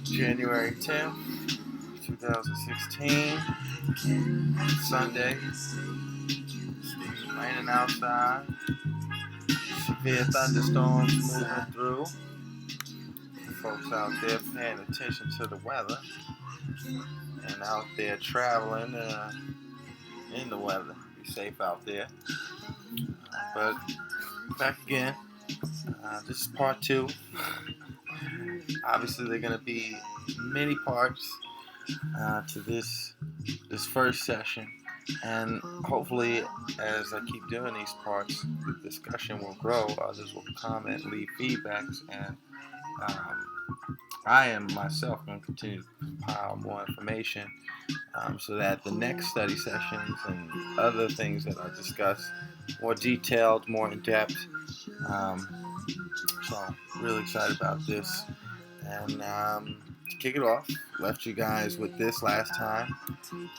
January 10th, 2016, Sunday. It's raining outside. Severe thunderstorms moving through. Folks out there paying attention to the weather and out there traveling in the weather. Be safe out there. But back again. This is part two. Obviously, there are going to be many parts to this first session, and hopefully, as I keep doing these parts, the discussion will grow. Others will comment, leave feedbacks, and I am myself going to continue to compile more information so that the next study sessions and other things that I discuss, more detailed, more in depth. So I'm really excited about this. And to kick it off, left you guys with this last time.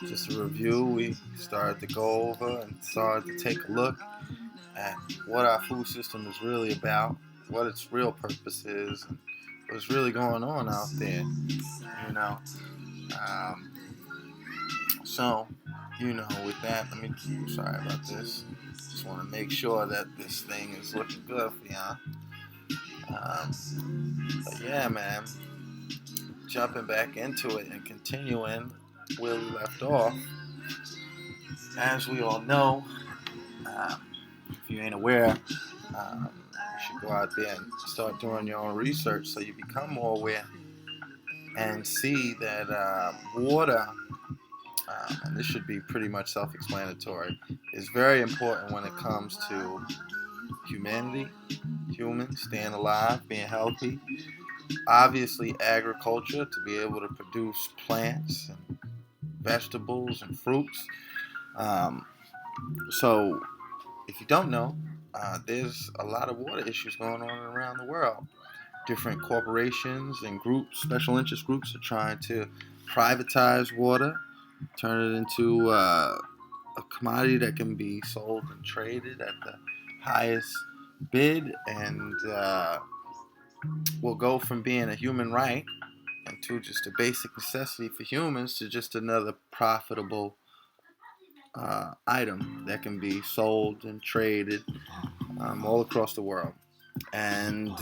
Just a review. We started to go over and started to take a look at what our food system is really about, what its real purpose is, and what's really going on out there. You know. So, with that, I'm sorry about this. Just want to make sure that this thing is looking good for y'all. But yeah, man, jumping back into it and continuing where we left off. As we all know, if you ain't aware, you should go out there and start doing your own research so you become more aware and see that water, and this should be pretty much self-explanatory, is very important when it comes to humanity, humans staying alive, being healthy. Obviously, agriculture to be able to produce plants and vegetables and fruits. So, if you don't know, there's a lot of water issues going on around the world. Different corporations and groups, special interest groups, are trying to privatize water, turn it into a commodity that can be sold and traded at the highest bid, and will go from being a human right and to just a basic necessity for humans to just another profitable item that can be sold and traded all across the world. And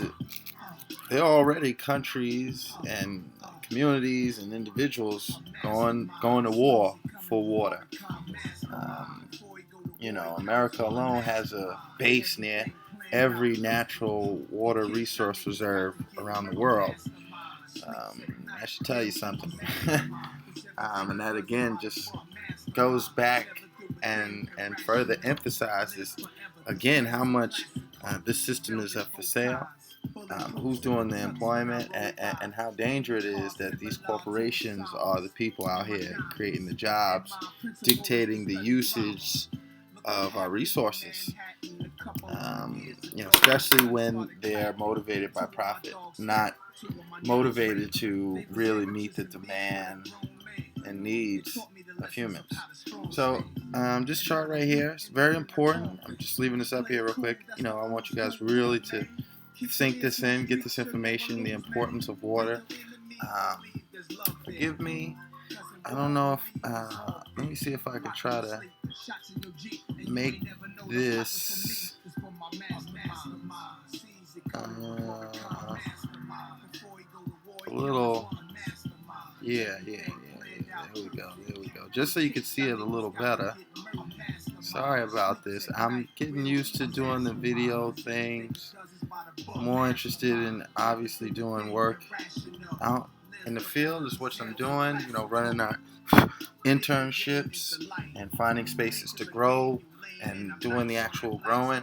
there are already countries and communities and individuals going to war for water. America alone has a base near every natural water resource reserve around the world. I should tell you something. And that again just goes back and further emphasizes again how much this system is up for sale, who's doing the employment, and how dangerous it is that these corporations are the people out here creating the jobs, dictating the usage of our resources. Especially when they're motivated by profit, not motivated to really meet the demand and needs of humans. So this chart right here is very important. I'm just leaving this up here real quick. I want you guys really to sink this in, get this information, the importance of water. Forgive me. I don't know if, let me see if I can try to make this a little, yeah, there we go. Just so you can see it a little better. Sorry about this. I'm getting used to doing the video things. More interested in obviously doing work out in the field is what I'm doing. Running our internships and finding spaces to grow and doing the actual growing.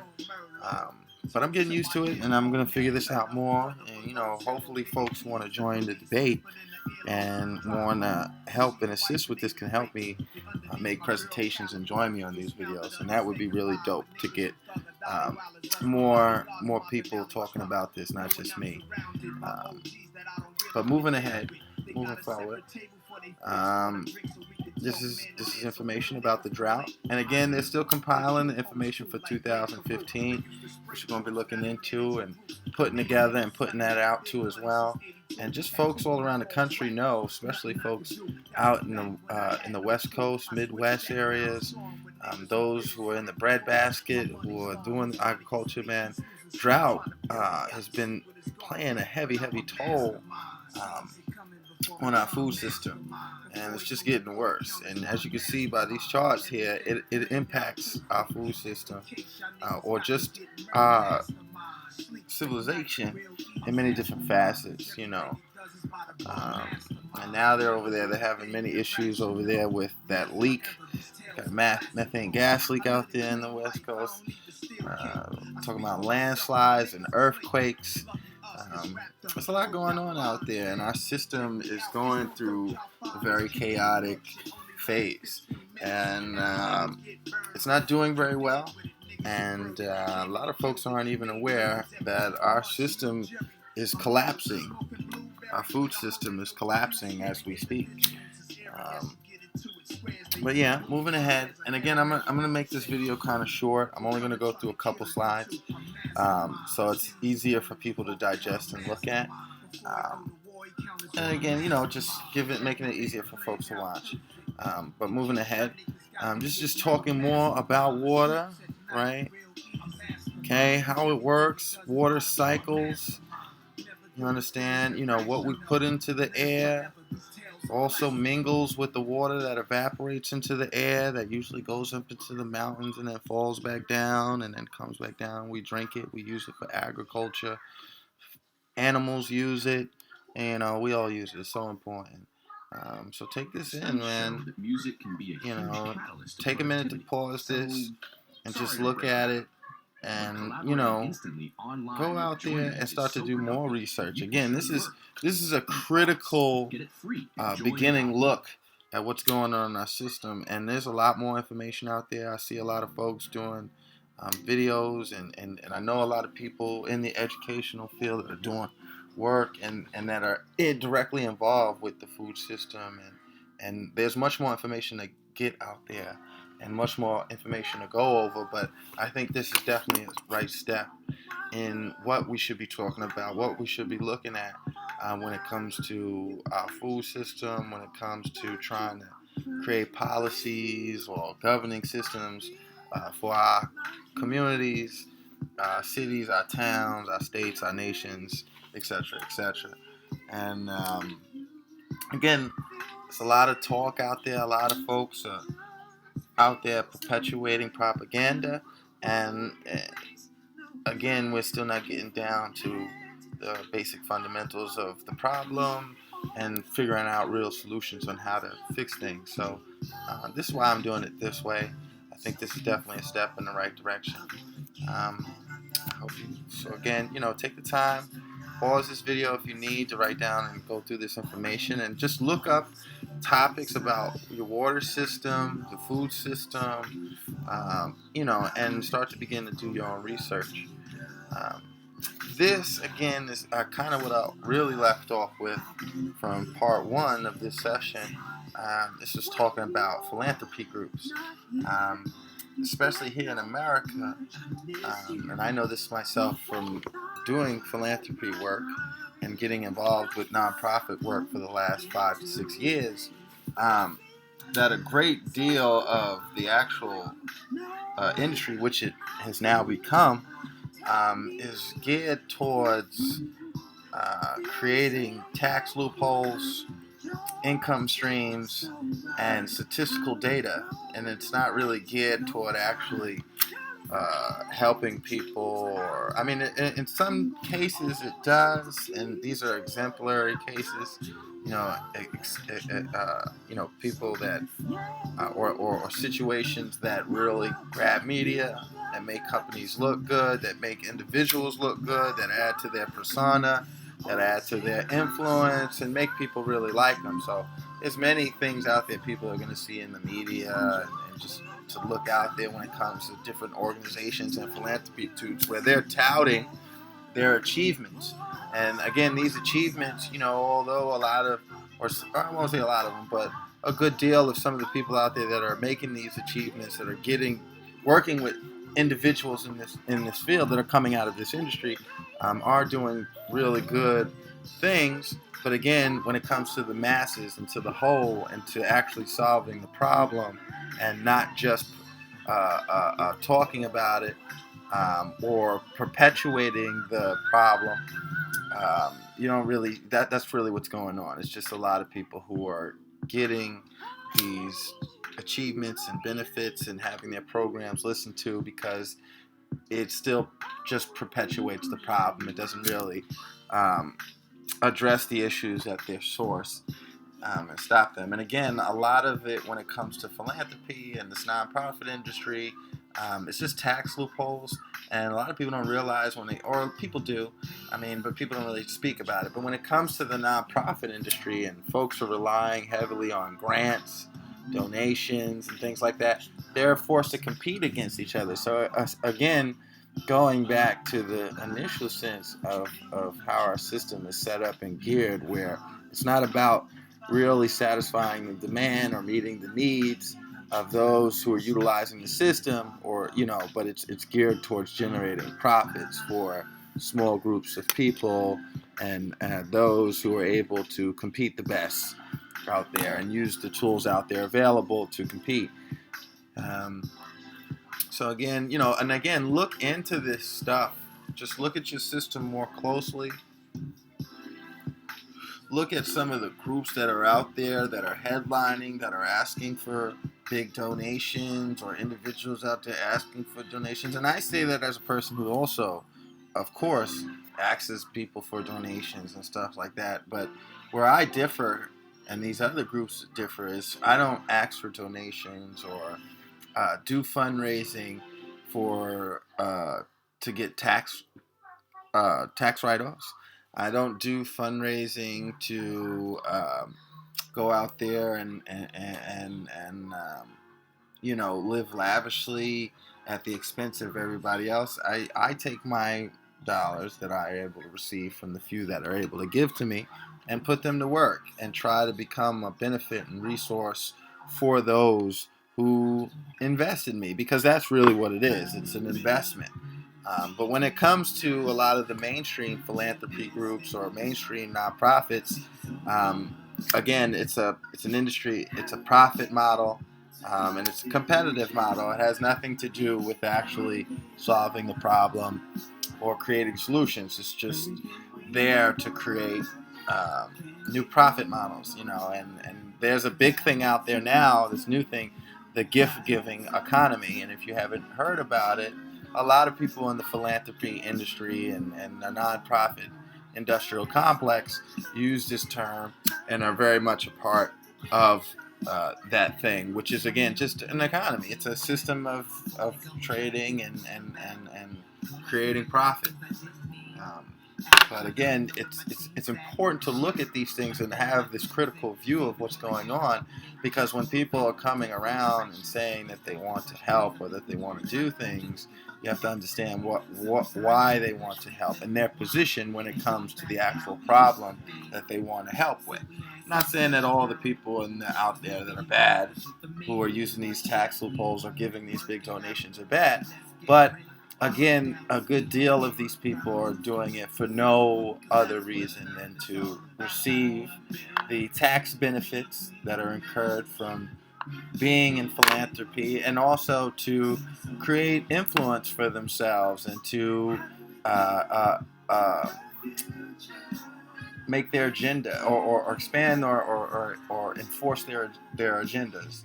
But I'm getting used to it, and I'm going to figure this out more. And, hopefully folks want to join the debate and want to help and assist with this, can help me make presentations and join me on these videos. And that would be really dope to get more people talking about this, not just me. But moving forward, this is information about the drought. And again, they're still compiling the information for 2015, which we're going to be looking into and putting together and putting that out too as well. And just folks all around the country know, especially folks out in the West Coast, Midwest areas, those who are in the breadbasket, who are doing agriculture, man. Drought has been playing a heavy toll um, on our food system, and it's just getting worse. And as you can see by these charts here, it impacts our food system or just our civilization in many different facets, you know. And now they're over there, they're having many issues over there with that leak. Got a methane gas leak out there in the West Coast. Talking about landslides and earthquakes. There's a lot going on out there, and our system is going through a very chaotic phase, and it's not doing very well. And a lot of folks aren't even aware that our system is collapsing. Our food system is collapsing as we speak. But yeah, moving ahead. And again, I'm gonna make this video kind of short. I'm only gonna go through a couple slides, so it's easier for people to digest and look at. And again, you know, just making it easier for folks to watch. But moving ahead, just talking more about water, right? Okay, how it works, water cycles. You understand, you know, what we put into the air also mingles with the water that evaporates into the air, that usually goes up into the mountains and then falls back down and then comes back down. We drink it, we use it for agriculture. Animals use it, and we all use it. It's so important. So take this in, man. You know, take a minute to pause this and just look at it, and you know, go out there and start to do more research. Again, this is a critical beginning look at what's going on in our system, and there's a lot more information out there. I see a lot of folks doing videos, and I know a lot of people in the educational field that are doing work and that are directly involved with the food system, and there's much more information to get out there and much more information to go over. But I think this is definitely a right step in what we should be talking about, what we should be looking at when it comes to our food system, when it comes to trying to create policies or governing systems for our communities, our cities, our towns, our states, our nations, etc., etc. And again, there's a lot of talk out there. A lot of folks are out there perpetuating propaganda, and again, we're still not getting down to the basic fundamentals of the problem and figuring out real solutions on how to fix things. So this is why I'm doing it this way. I think this is definitely a step in the right direction. So again, you know, take the time, pause this video if you need to write down and go through this information, and just look up topics about your water system, the food system, you know, and start to begin to do your own research. This again is kind of what I really left off with from part one of this session. This is talking about philanthropy groups, especially here in America. And I know this myself from doing philanthropy work and getting involved with nonprofit work for the last 5 to 6 years, that a great deal of the actual industry, which it has now become, is geared towards creating tax loopholes, income streams, and statistical data, and it's not really geared toward actually helping people. Or, I mean, in some cases it does, and these are exemplary cases. You know, you know, people that or situations that really grab media, that make companies look good, that make individuals look good, that add to their persona, that add to their influence, and make people really like them. So there's many things out there people are going to see in the media, and just to look out there when it comes to different organizations and philanthropy groups where they're touting their achievements. And again, these achievements, you know, although a lot of, or I won't say a lot of them, but a good deal of some of the people out there that are making these achievements, that are working with individuals in this field that are coming out of this industry, are doing really good things. But again, when it comes to the masses and to the whole and to actually solving the problem and not just talking about it, or perpetuating the problem, you don't really, that's really what's going on. It's just a lot of people who are getting these achievements and benefits and having their programs listened to because it still just perpetuates the problem. It doesn't really address the issues at their source, and stop them. And again, a lot of it, when it comes to philanthropy and this nonprofit industry, it's just tax loopholes. And a lot of people don't realize or people do, but people don't really speak about it. But when it comes to the nonprofit industry and folks are relying heavily on grants, donations, and things like that, they're forced to compete against each other. So again, going back to the initial sense of how our system is set up and geared, where it's not about really satisfying the demand or meeting the needs of those who are utilizing the system, but it's geared towards generating profits for small groups of people and those who are able to compete the best out there and use the tools out there available to compete. So again, look into this stuff. Just look at your system more closely. Look at some of the groups that are out there that are headlining, that are asking for big donations, or individuals out there asking for donations. And I say that as a person who also, of course, asks people for donations and stuff like that. But where I differ, and these other groups differ, is I don't ask for donations or do fundraising for to get tax write-offs. I don't do fundraising to go out there and live lavishly at the expense of everybody else. I take my dollars that I am able to receive from the few that are able to give to me and put them to work and try to become a benefit and resource for those who invest in me, because that's really what it is. It's an investment. But when it comes to a lot of the mainstream philanthropy groups or mainstream nonprofits, again, it's an industry, it's a profit model, and it's a competitive model. It has nothing to do with actually solving the problem or creating solutions. It's just there to create new profit models, and there's a big thing out there now, this new thing, the gift-giving economy. And if you haven't heard about it, a lot of people in the philanthropy industry and the nonprofit industrial complex use this term and are very much a part of that thing, which is, again, just an economy. It's a system of trading and creating profit. But again, it's important to look at these things and have this critical view of what's going on, because when people are coming around and saying that they want to help or that they want to do things, you have to understand why they want to help and their position when it comes to the actual problem that they want to help with. I'm not saying that all the people out there that are bad, who are using these tax loopholes or giving these big donations, are bad, but again, a good deal of these people are doing it for no other reason than to receive the tax benefits that are incurred from being in philanthropy, and also to create influence for themselves and to make their agenda or expand or enforce their agendas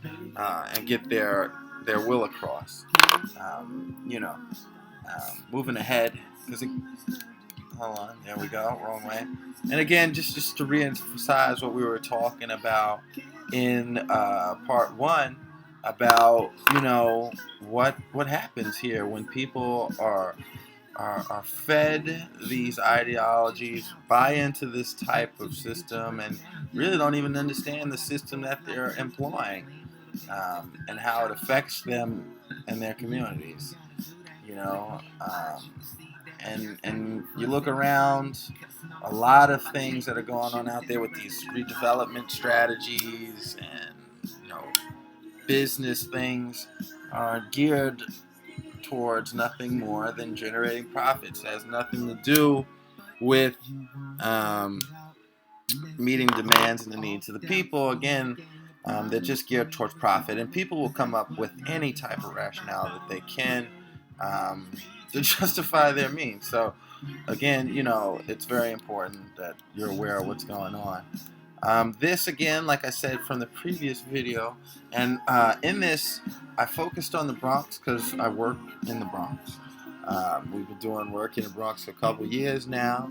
and get their will across. Moving ahead, because hold on, there we go, wrong way. And again, just to re-emphasize what we were talking about in part one, about what happens here when people are fed these ideologies, buy into this type of system, and really don't even understand the system that they're employing, and how it affects them and their communities. And you look around, a lot of things that are going on out there with these redevelopment strategies and business things are geared towards nothing more than generating profits. It has nothing to do with um, meeting demands and the needs of the people. Again, they're just geared towards profit, and people will come up with any type of rationale that they can to justify their means. So, again, it's very important that you're aware of what's going on. This, again, like I said from the previous video, and in this, I focused on the Bronx because I work in the Bronx. We've been doing work in the Bronx for a couple years now.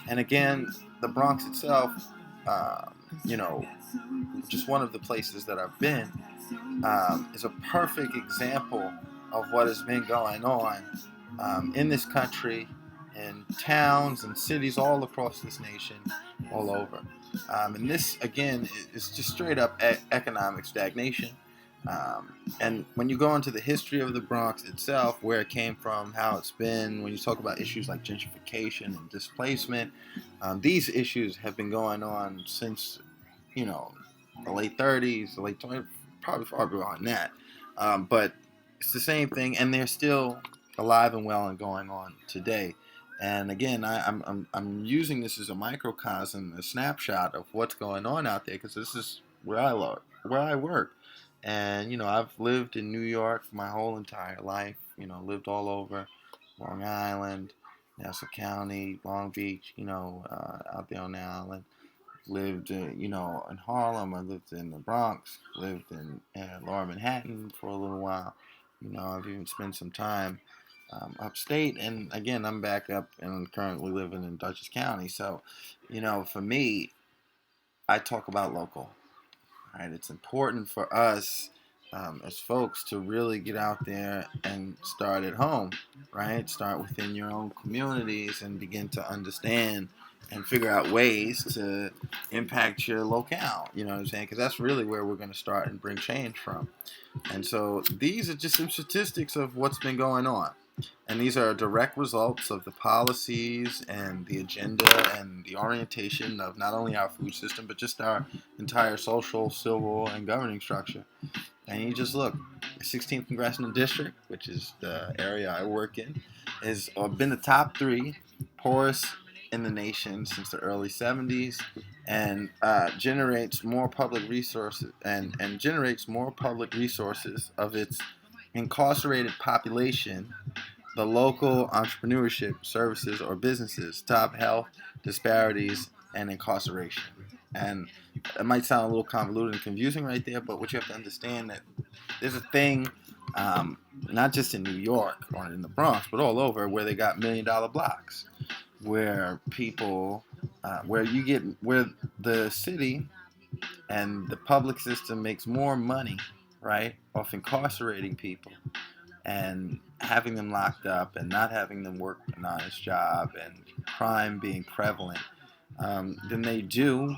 And again, the Bronx itself, you know, just one of the places that I've been, is a perfect example of what has been going on in this country, in towns and cities all across this nation, all over. And this, again, is just straight up economic stagnation. And when you go into the history of the Bronx itself, where it came from, how it's been, when you talk about issues like gentrification and displacement, these issues have been going on since, the late 30s, the late 20s, probably far beyond that. But it's the same thing, and they're still alive and well and going on today. And again, I'm using this as a microcosm, a snapshot of what's going on out there, because this is where I work. And I've lived in New York for my whole entire life. Lived all over Long Island, Nassau County, Long Beach. Out there on the island. Lived, in Harlem. I lived in the Bronx. Lived in Lower Manhattan for a little while. I've even spent some time upstate, and again, I'm back up and currently living in Dutchess County. So, for me, I talk about local. Right? It's important for us as folks to really get out there and start at home, right? Start within your own communities and begin to understand and figure out ways to impact your locale. You know what I'm saying? Because that's really where we're going to start and bring change from. And so these are just some statistics of what's been going on. And these are direct results of the policies and the agenda and the orientation of not only our food system, but just our entire social, civil, and governing structure. And you just look, the 16th Congressional District, which is the area I work in, has been the top 3 poorest in the nation since the early 70s, and generates more public resources and generates more public resources of its incarcerated population, the local entrepreneurship services or businesses, top health disparities, and incarceration. And it might sound a little convoluted and confusing right there, but what you have to understand that there's a thing, not just in New York or in the Bronx, but all over, where they got $1 million blocks, where people, where the city and the public system makes more money, right, off incarcerating people and having them locked up and not having them work an honest job and crime being prevalent than they do,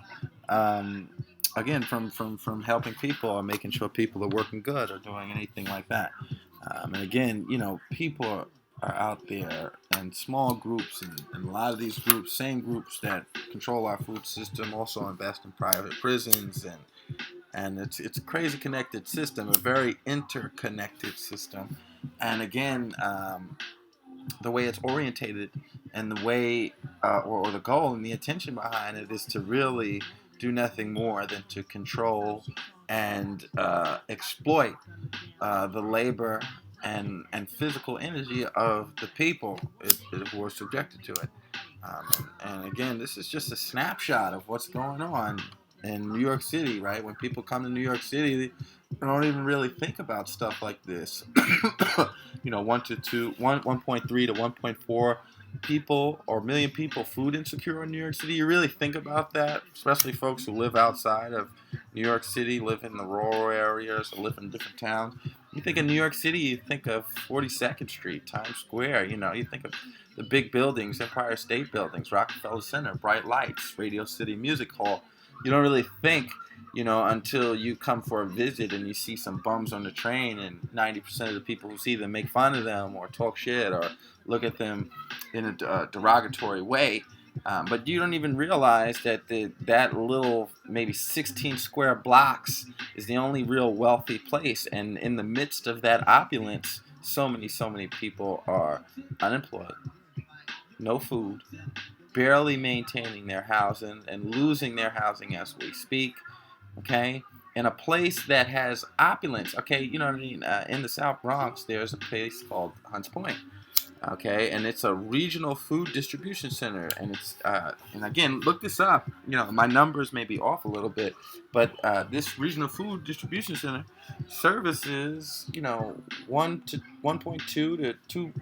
again, from helping people or making sure people are working good or doing anything like that. And again, people are out there in small groups, and a lot of these groups, same groups that control our food system, also invest in private prisons, and it's a crazy connected system, a very interconnected system. And again, the way it's orientated and the way or the goal and the intention behind it is to really do nothing more than to control and exploit the labor and physical energy of the people who are subjected to it. And again, this is just a snapshot of what's going on in New York City, right? When people come to New York City, they don't even really think about stuff like this. 1.3 to 1.4 people or million people food insecure in New York City. You really think about that, especially folks who live outside of New York City, live in the rural areas, or live in different towns. You think of New York City, you think of 42nd Street, Times Square. You think of the big buildings, Empire State Buildings, Rockefeller Center, bright lights, Radio City Music Hall. You don't really think, until you come for a visit and you see some bums on the train, and 90% of the people who see them make fun of them or talk shit or look at them in a derogatory way. But you don't even realize that that little maybe 16 square blocks is the only real wealthy place. And in the midst of that opulence, so many people are unemployed, no food, barely maintaining their housing and losing their housing as we speak. Okay, in a place that has opulence. Okay, you know what I mean. In the South Bronx, there's a place called Hunts Point. Okay, and it's a regional food distribution center, and it's and again, look this up. You know, my numbers may be off a little bit, but this regional food distribution center services, you know, 1.2 to 2,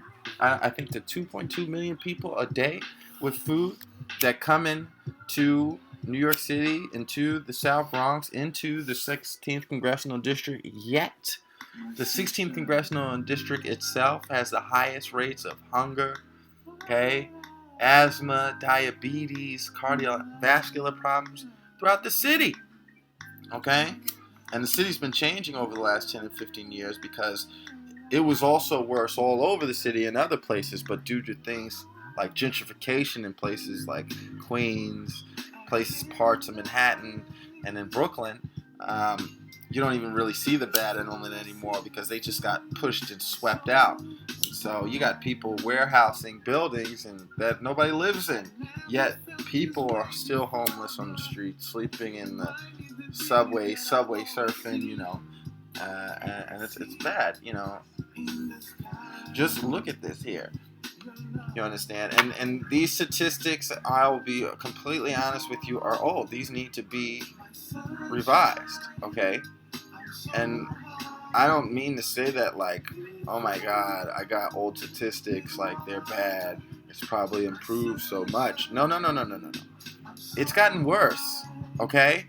I think to 2.2 million people a day with food that come in to New York City, into the South Bronx, into the 16th congressional district. Yet the 16th congressional district itself has the highest rates of hunger, okay, asthma, diabetes, cardiovascular problems throughout the city, okay? And the city's been changing over the last 10 and 15 years because it was also worse all over the city and other places, but due to things like gentrification in places like Queens, parts of Manhattan, and in Brooklyn, you don't even really see the bad in them anymore because they just got pushed and swept out. And so you got people warehousing buildings and that nobody lives in, yet people are still homeless on the street, sleeping in the subway surfing, you know, and it's bad, you know. Just look at this here. You understand? And these statistics, I will be completely honest with you, are old. These need to be revised, okay? And I don't mean to say that like, oh my God, I got old statistics, like they're bad. It's probably improved so much. No. It's gotten worse, okay?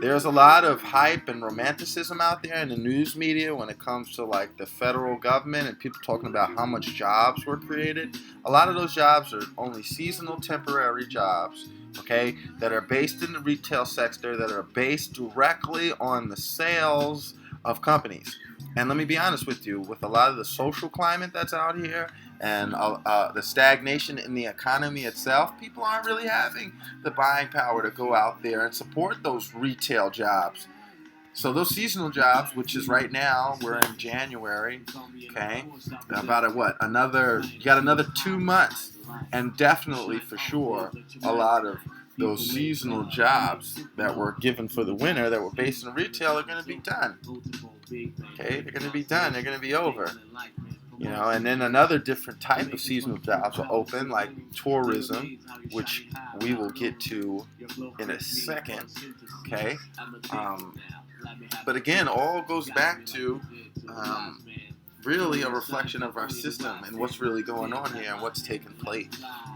There's a lot of hype and romanticism out there in the news media when it comes to like the federal government and people talking about how much jobs were created. A lot of those jobs are only seasonal, temporary jobs, okay, that are based in the retail sector, that are based directly on the sales of companies. And let me be honest with you, with a lot of the social climate that's out here and the stagnation in the economy itself, people aren't really having the buying power to go out there and support those retail jobs. So those seasonal jobs, which is right now, we're in January, okay, about you got another 2 months, and definitely for sure, a lot of those seasonal jobs that were given for the winter that were based in retail are going to be done. Okay, they're going to be done. They're going to be over. You know, and then another different type of seasonal jobs will open, like tourism, which we will get to in a second. Okay, but again, all goes back to really a reflection of our system and what's really going on here and what's taking place.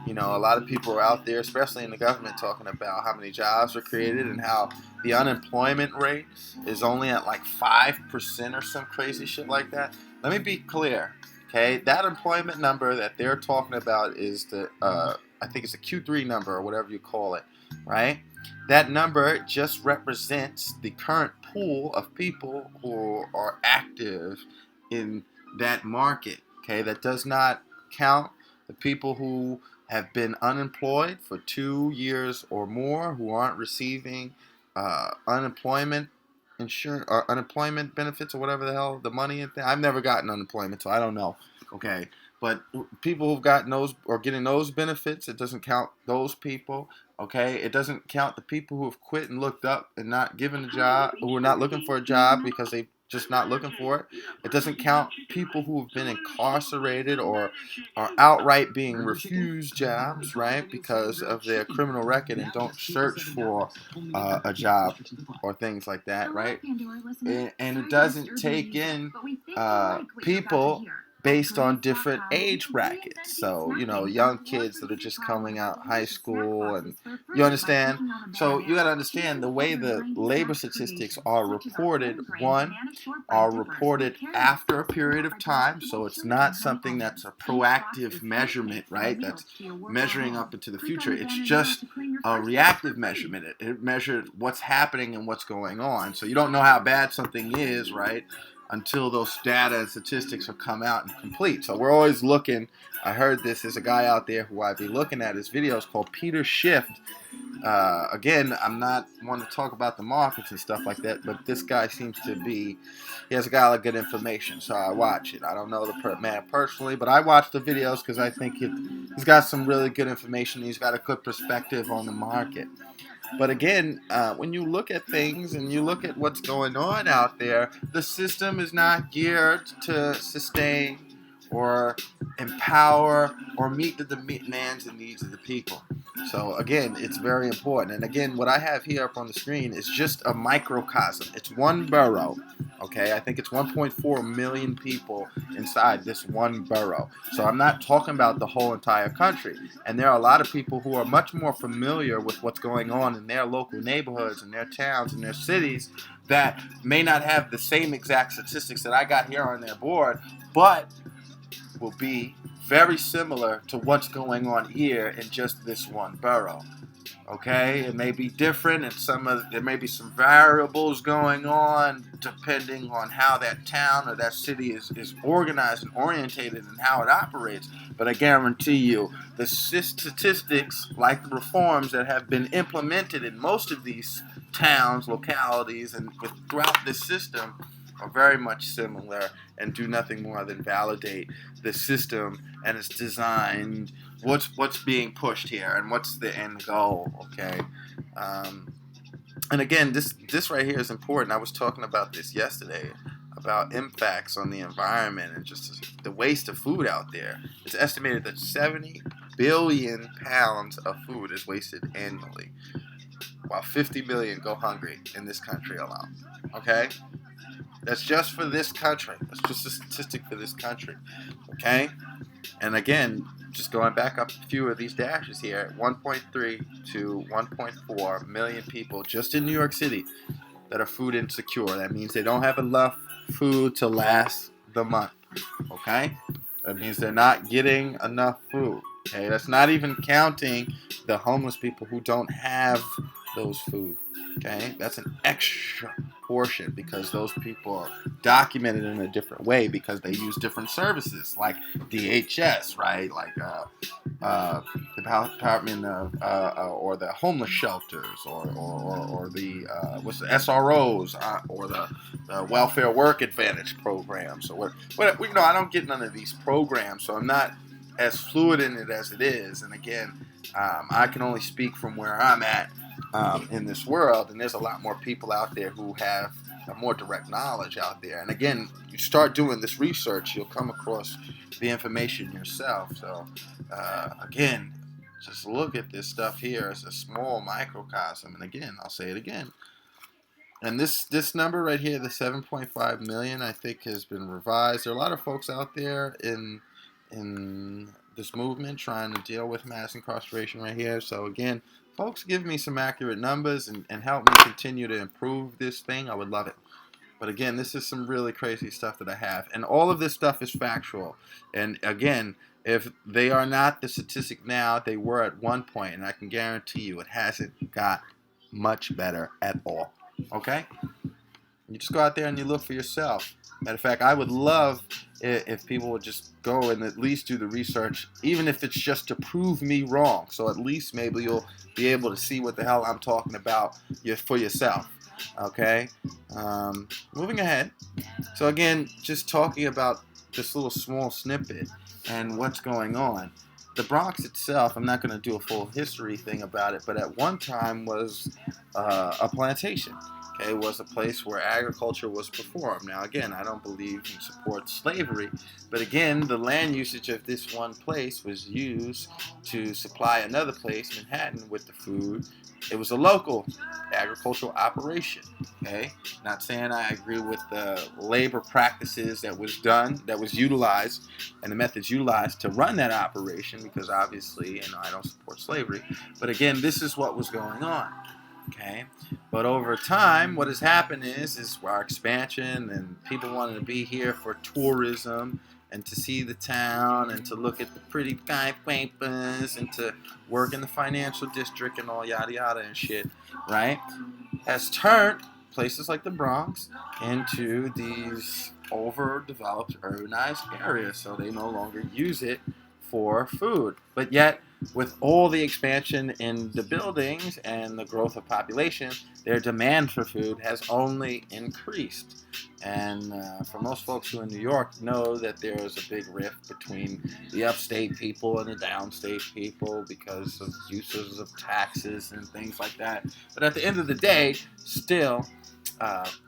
You know, a lot of people are out there, especially in the government, talking about how many jobs are created and how the unemployment rate is only at like 5% or some crazy shit like that. Let me be clear, okay? That employment number that they're talking about is I think it's a Q3 number or whatever you call it, right? That number just represents the current pool of people who are active in that market, okay? That does not count the people who have been unemployed for 2 years or more, who aren't receiving unemployment insurance or unemployment benefits or whatever the hell the money and thing. I've never gotten unemployment, so I don't know, okay? But people who've gotten those or getting those benefits, it doesn't count those people, okay? It doesn't count the people who have quit and looked up and not given a job, who are not looking for a job because they just not looking for it. It doesn't count people who have been incarcerated or are outright being refused jobs, right, because of their criminal record and don't search for a job or things like that, right? And it doesn't take in people based on different age brackets. So, you know, young kids that are just coming out high school, and you understand? So you got to understand the way the labor statistics are reported. One, are reported after a period of time. So it's not something that's a proactive measurement, right? That's measuring up into the future. It's just a reactive measurement. It measured what's happening and what's going on. So you don't know how bad something is, right, until those data and statistics will come out and complete. So we're always looking. I heard this. There's a guy out there who I'd be looking at his videos called Peter Schiff. Again, I'm not one to talk about the markets and stuff like that, but this guy seems to be, he has a guy with good information, so I watch it. I don't know the man personally, but I watch the videos because I think he's got some really good information. He's got a good perspective on the market. But again, when you look at things and you look at what's going on out there, the system is not geared to sustain or empower or meet the demands and needs of the people. So again, it's very important. And again, what I have here up on the screen is just a microcosm. It's one borough. Okay, I think it's 1.4 million people inside this one borough. So I'm not talking about the whole entire country. And there are a lot of people who are much more familiar with what's going on in their local neighborhoods and their towns and their cities that may not have the same exact statistics that I got here on their board, but will be very similar to what's going on here in just this one borough. Okay, it may be different, and there may be some variables going on depending on how that town or that city is organized and orientated and how it operates. But I guarantee you, the statistics, like the reforms that have been implemented in most of these towns, localities, and throughout this system, are very much similar and do nothing more than validate the system and its design, what's being pushed here and what's the end goal. Okay, and again, this right here is important. I was talking about this yesterday about impacts on the environment and just the waste of food out there. It's estimated that 70 billion pounds of food is wasted annually, while 50 million go hungry in this country alone. Okay. That's just for this country. That's just a statistic for this country. Okay? And again, just going back up a few of these dashes here, 1.3 to 1.4 million people just in New York City that are food insecure. That means they don't have enough food to last the month. Okay? That means they're not getting enough food. Okay? That's not even counting the homeless people who don't have those food. Okay? That's an extra portion because those people are documented in a different way because they use different services like DHS, right? Like the Department of or the homeless shelters or the what's the SROs or the Welfare Work Advantage programs. So I don't get none of these programs, so I'm not as fluid in it as it is. And again, I can only speak from where I'm at. In this world, and there's a lot more people out there who have more direct knowledge out there. And again, you start doing this research, you'll come across the information yourself. So again, just look at this stuff here as a small microcosm. And again, I'll say it again. And this number right here, the 7.5 million, I think has been revised. There are a lot of folks out there in this movement trying to deal with mass incarceration right here. So again, folks, give me some accurate numbers and help me continue to improve this thing. I would love it. But again, this is some really crazy stuff that I have. And all of this stuff is factual. And again, if they are not the statistic now, they were at one point. And I can guarantee you it hasn't got much better at all. Okay? You just go out there and you look for yourself. Matter of fact, I would love if people would just go and at least do the research, even if it's just to prove me wrong. So at least maybe you'll be able to see what the hell I'm talking about for yourself. Okay? Moving ahead. So again, just talking about this little small snippet and what's going on. The Bronx itself, I'm not going to do a full history thing about it, but at one time was a plantation. Okay, it was a place where agriculture was performed. Now, again, I don't believe in support slavery, but again, the land usage of this one place was used to supply another place, Manhattan, with the food. It was a local agricultural operation. Okay, not saying I agree with the labor practices that was utilized, and the methods utilized to run that operation, because obviously, I don't support slavery. But again, this is what was going on. Okay, but over time, what has happened is our expansion and people wanting to be here for tourism and to see the town and to look at the pretty skyscrapers and to work in the financial district and all yada yada and shit, right? Has turned places like the Bronx into these overdeveloped urbanized areas, so they no longer use it for food. But yet, with all the expansion in the buildings and the growth of population, their demand for food has only increased. And for most folks who in New York know that there is a big rift between the upstate people and the downstate people because of uses of taxes and things like that. But at the end of the day, still,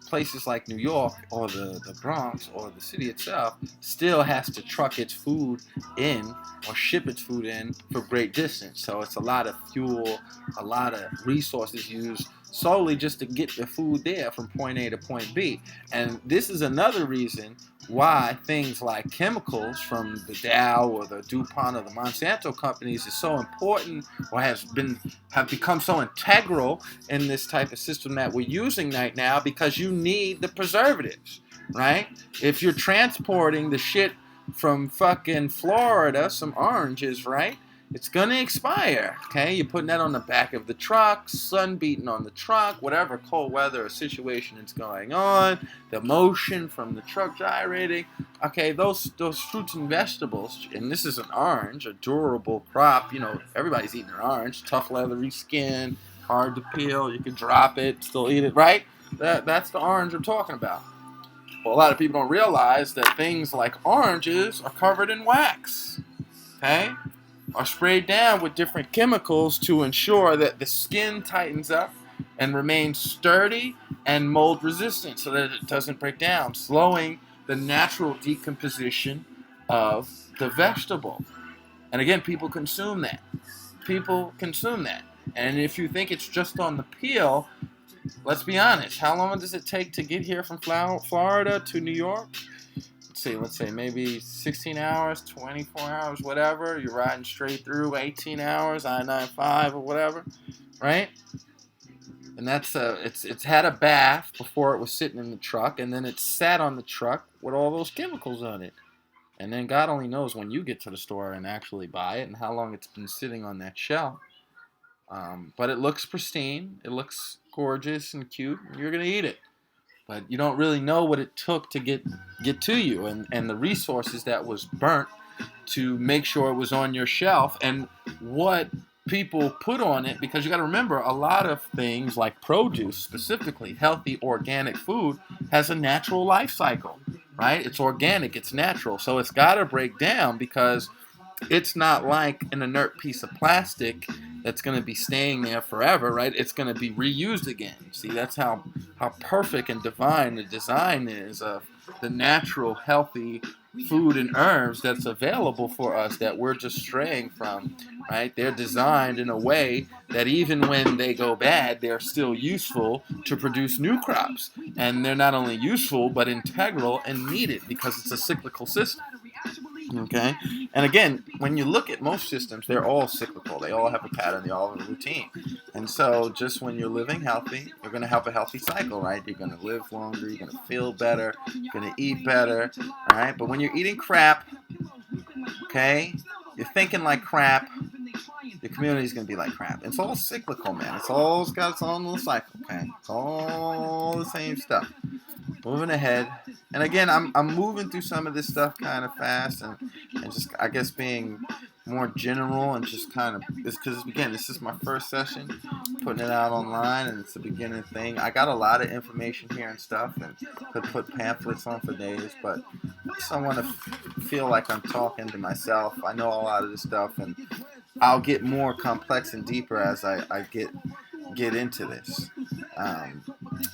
places like New York or the Bronx or the city itself still has to truck its food in or ship its food in for great distance. So it's a lot of fuel, a lot of resources used solely just to get the food there from point A to point B. And this is another reason why things like chemicals from the Dow or the DuPont or the Monsanto companies is so important, or have become so integral in this type of system that we're using right now, because you need the preservatives, right? If you're transporting the shit from fucking Florida, some oranges, right? It's gonna expire, okay? You're putting that on the back of the truck, sun beating on the truck, whatever cold weather or situation is going on, the motion from the truck gyrating. Okay, those fruits and vegetables, and this is an orange, a durable crop. You know, everybody's eating an orange, tough leathery skin, hard to peel. You can drop it, still eat it, right? That's the orange I'm talking about. Well, a lot of people don't realize that things like oranges are covered in wax, okay? Are sprayed down with different chemicals to ensure that the skin tightens up and remains sturdy and mold resistant so that it doesn't break down, slowing the natural decomposition of the vegetable. And again, people consume that. People consume that. And if you think it's just on the peel, let's be honest. How long does it take to get here from Florida to New York? Let's say maybe 16 hours, 24 hours, whatever. You're riding straight through 18 hours, I-95 or whatever, right? And that's it's had a bath before it was sitting in the truck, and then it sat on the truck with all those chemicals on it. And then God only knows when you get to the store and actually buy it and how long it's been sitting on that shelf. But it looks pristine. It looks gorgeous and cute. And you're going to eat it. But you don't really know what it took to get to you, and the resources that was burnt to make sure it was on your shelf, and what people put on it. Because you got to remember, a lot of things like produce, specifically healthy organic food, has a natural life cycle, right? It's organic, it's natural, so it's got to break down, because it's not like an inert piece of plastic that's going to be staying there forever, right? It's going to be reused again. See, that's how perfect and divine the design is of the natural, healthy food and herbs that's available for us that we're just straying from, right? They're designed in a way that even when they go bad, they're still useful to produce new crops. And they're not only useful, but integral and needed, because it's a cyclical system. Okay? And again, when you look at most systems, they're all cyclical. They all have a pattern. They all have a routine. And so just when you're living healthy, you're going to have a healthy cycle, right? You're going to live longer. You're going to feel better. You're going to eat better, all right? But when you're eating crap, okay, you're thinking like crap, your community's going to be like crap. It's all cyclical, man. It's all got its own little cycle, okay? It's all the same stuff. Moving ahead. And again, I'm moving through some of this stuff kind of fast, and just, I guess, being more general, and just kind of, because again, this is my first session, putting it out online, and it's the beginning thing. I got a lot of information here and stuff, and could put pamphlets on for days, but I want to feel like I'm talking to myself. I know a lot of this stuff, and I'll get more complex and deeper as I get into this.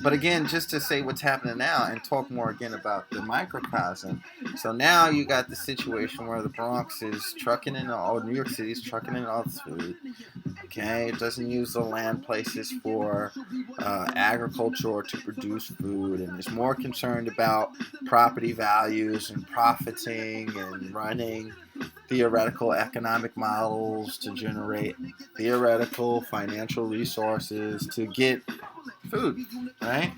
But again, just to say what's happening now and talk more again about the microcosm. So now you got the situation where the Bronx is trucking in, New York City is trucking in all this food. Okay, it doesn't use the land places for agriculture or to produce food, and is more concerned about property values and profiting and running theoretical economic models to generate theoretical financial resources to get food, right?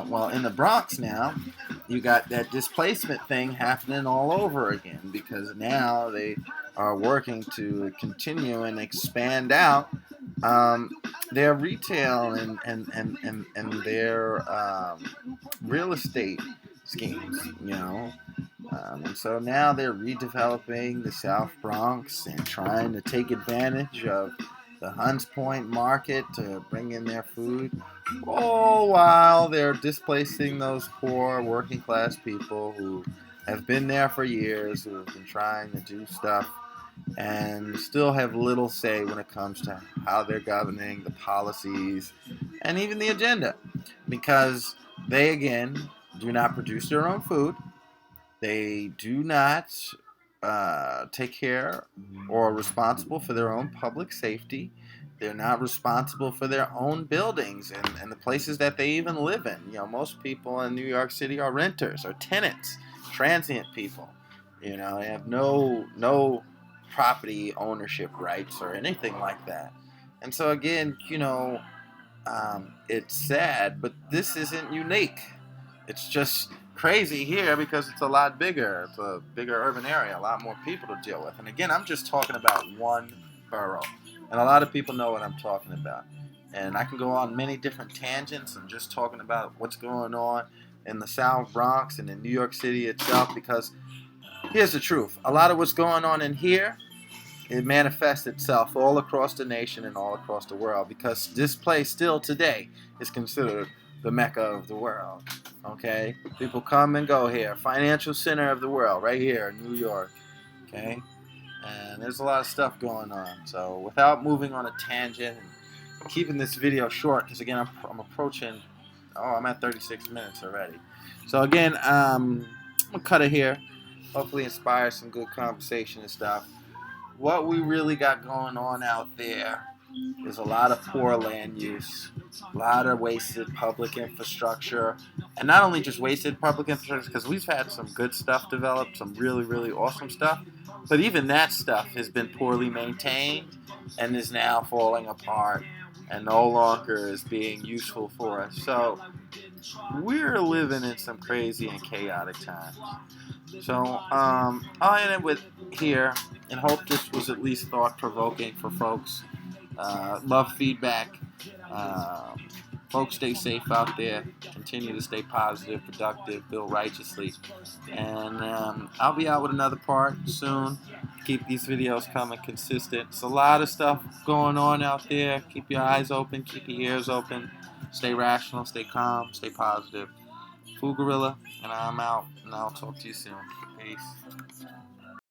Well, in the Bronx now, you got that displacement thing happening all over again, because now they are working to continue and expand out um, their retail and their real estate schemes, you know. And so now they're redeveloping the South Bronx and trying to take advantage of the Hunts Point market to bring in their food, all while they're displacing those poor working class people who have been there for years, who have been trying to do stuff and still have little say when it comes to how they're governing the policies and even the agenda, because they again do not produce their own food. They do not take care or are responsible for their own public safety. They're not responsible for their own buildings and the places that they even live in. You know, most people in New York City are renters or tenants, transient people. You know, they have no property ownership rights or anything like that. And so again, you know, it's sad, but this isn't unique. It's just crazy here because it's a lot bigger. It's a bigger urban area, a lot more people to deal with. And again, I'm just talking about one borough. And a lot of people know what I'm talking about. And I can go on many different tangents and just talking about what's going on in the South Bronx and in New York City itself, because here's the truth. A lot of what's going on in here, it manifests itself all across the nation and all across the world, because this place still today is considered the Mecca of the world. Okay? People come and go here. Financial center of the world, right here in New York. Okay? And there's a lot of stuff going on. So without moving on a tangent and keeping this video short, because again, I'm approaching, I'm at 36 minutes already. So again, I'm going to cut it here. Hopefully inspire some good conversation and stuff. What we really got going on out there is a lot of poor land use, a lot of wasted public infrastructure, and not only just wasted public infrastructure, because we've had some good stuff developed, some really, really awesome stuff, but even that stuff has been poorly maintained and is now falling apart and no longer is being useful for us. So we're living in some crazy and chaotic times. So I'll end it with here and hope this was at least thought-provoking for folks. Love feedback. Folks, stay safe out there. Continue to stay positive, productive, build righteously. And I'll be out with another part soon. Keep these videos coming consistent. It's a lot of stuff going on out there. Keep your eyes open. Keep your ears open. Stay rational. Stay calm. Stay positive. Food Gorilla, and I'm out. And I'll talk to you soon. Peace.